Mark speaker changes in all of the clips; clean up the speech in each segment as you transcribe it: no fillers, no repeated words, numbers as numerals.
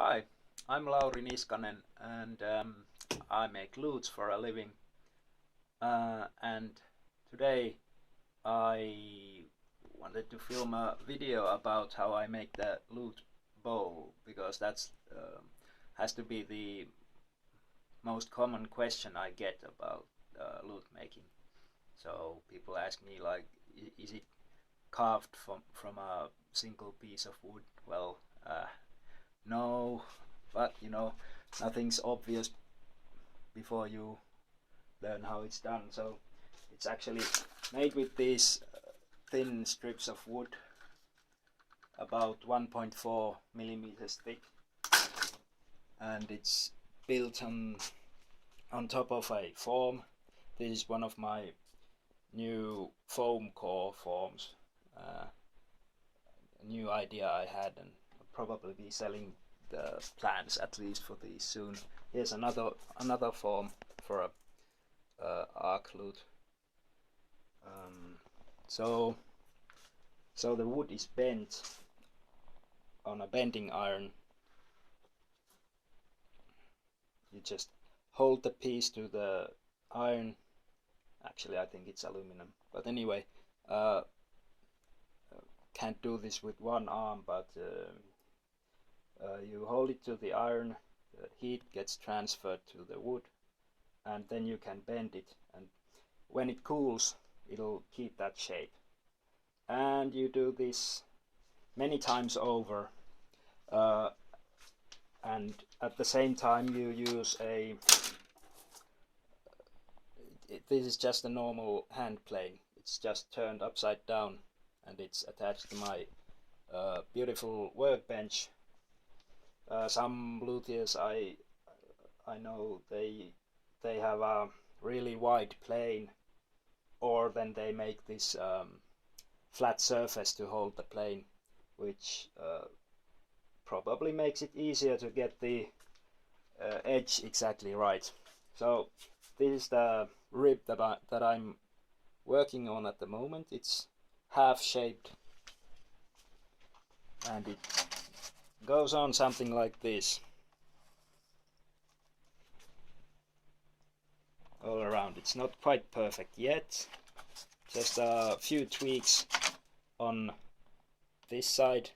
Speaker 1: Hi, I'm Lauri Niskanen and I make lutes for a living. And today I wanted to film a video about how I make the lute bowl because that's has to be the most common question I get about lute making. So people ask me like, is it carved from a single piece of wood? Well, no, but nothing's obvious before you learn how it's done. So it's actually made with these thin strips of wood, about 1.4 millimeters thick, and it's built on top of a form. This is one of my new foam core forms, a new idea I had, and I'll probably be selling the plans at least for these soon. Here's another form for a arc lute. So the wood is bent on a bending iron. You just hold the piece to the iron. Actually, I think it's aluminum, but anyway, can't do this with one arm, but you hold it to the iron, the heat gets transferred to the wood, and then you can bend it, and when it cools it'll keep that shape. And you do this many times over, and at the same time you use this is just a normal hand plane. It's just turned upside down and it's attached to my beautiful workbench. Some luthiers I know they have a really wide plane, or then they make this flat surface to hold the plane, which probably makes it easier to get the edge exactly right. So this is the rib that I'm working on at the moment. It's half shaped and it goes on something like this all around. It's not quite perfect yet, just a few tweaks on this side,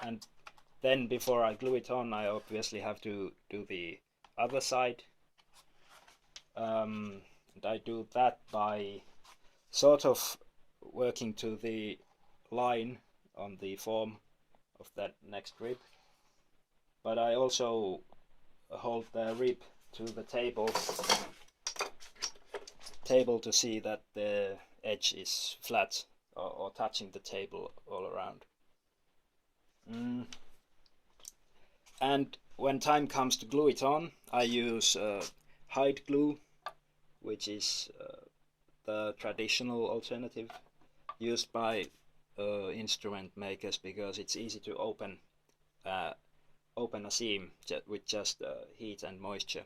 Speaker 1: and then before I glue it on I obviously have to do the other side. And I do that by sort of working to the line on the form of that next rib, but I also hold the rib to the table to see that the edge is flat or touching the table all around. And when time comes to glue it on, I use hide glue, which is the traditional alternative used by instrument makers because it's easy to open a seam with just heat and moisture.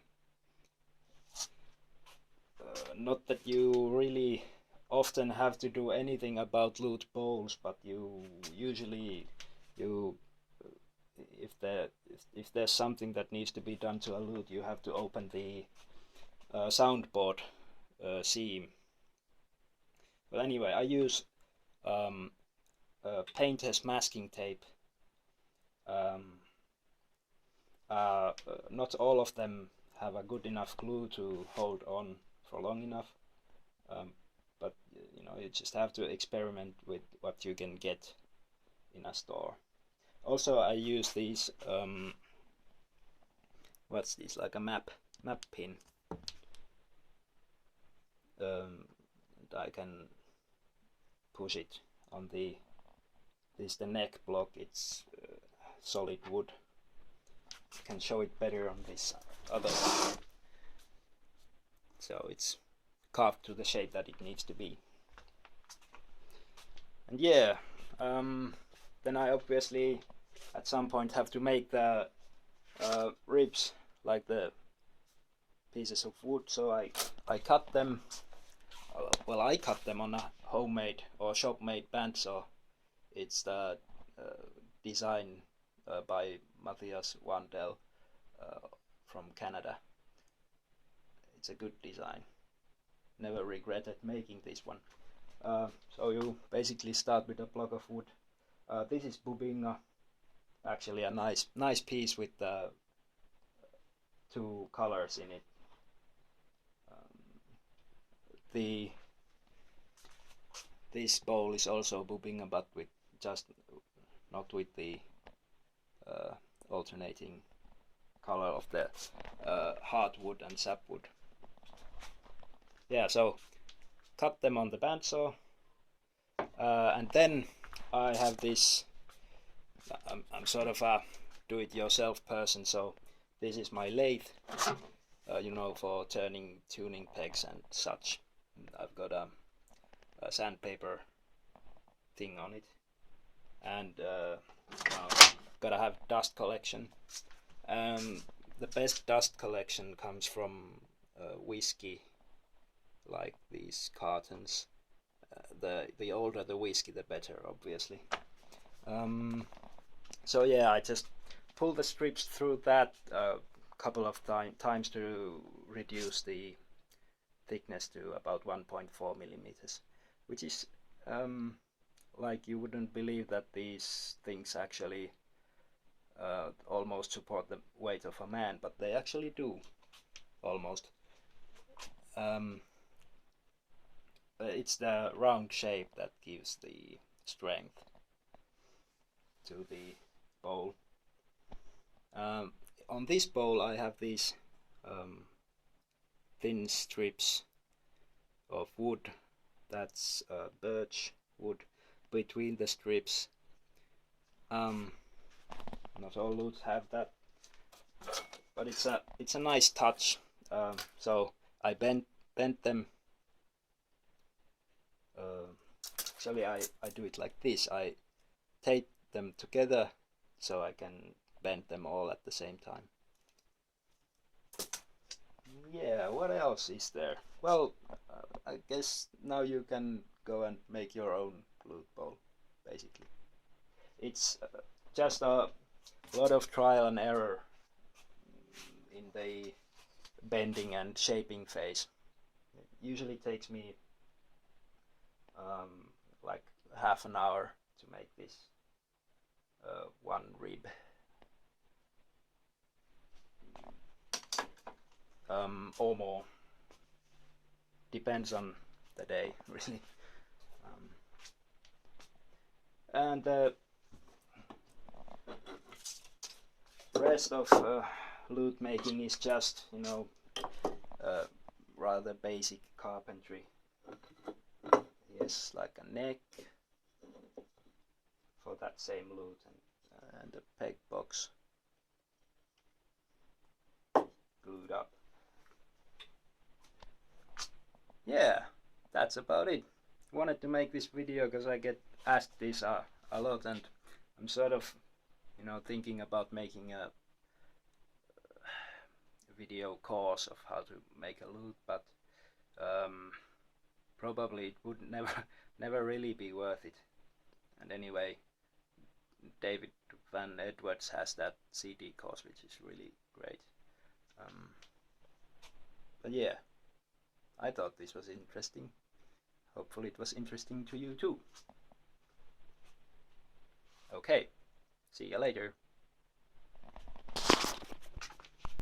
Speaker 1: Not that you really often have to do anything about lute bowls, but usually if there's something that needs to be done to a lute, you have to open the soundboard seam. But anyway, I use painter's masking tape. Not all of them have a good enough glue to hold on for long enough, but you just have to experiment with what you can get in a store. Also, I use these what's this, like a map pin. And I can push it on this is the neck block. It's solid wood. I can show it better on this other one. So it's carved to the shape that it needs to be. And yeah, then I obviously at some point have to make the ribs like the pieces of wood, so I cut them. Well, I cut them on a homemade or shop-made bandsaw. It's the design by Matthias Wandel from Canada. It's a good design. Never regretted making this one. So you basically start with a block of wood. This is Bubinga, actually a nice piece with two colors in it. This bowl is also Bubinga, but with just not with the alternating color of the hardwood and sapwood. Yeah, so cut them on the bandsaw, and then I have this. I'm sort of a do-it-yourself person, so this is my lathe, you know, for turning tuning pegs and such. I've got a sandpaper thing on it, and gotta have dust collection. The best dust collection comes from whiskey, like these cartons. The older the whiskey, the better, obviously. So yeah, I just pull the strips through that a couple of times to reduce the thickness to about 1.4 millimeters, which is like, you wouldn't believe that these things actually almost support the weight of a man, but they actually do, almost. It's the round shape that gives the strength to the bowl. On this bowl I have these thin strips of wood, that's birch wood, between the strips. Not all lutes have that, but it's a nice touch. So I bent them. Actually I do it like this. I tape them together so I can bend them all at the same time. Yeah, what else is there? Well, I guess now you can go and make your own lute bowl, basically. It's just a lot of trial and error in the bending and shaping phase. It usually takes me like half an hour to make this one rib. Or more. Depends on the day, really. And the rest of lute making is just, you know, rather basic carpentry. Yes, like a neck for that same lute, and a peg box glued up. Yeah, that's about it. Wanted to make this video because I get asked this a lot, and I'm sort of, you know, thinking about making a video course of how to make a lute, but probably it would never really be worth it. And anyway, David Van Edwards has that CD course, which is really great. But yeah, I thought this was interesting. Hopefully it was interesting to you too. Okay, see you later.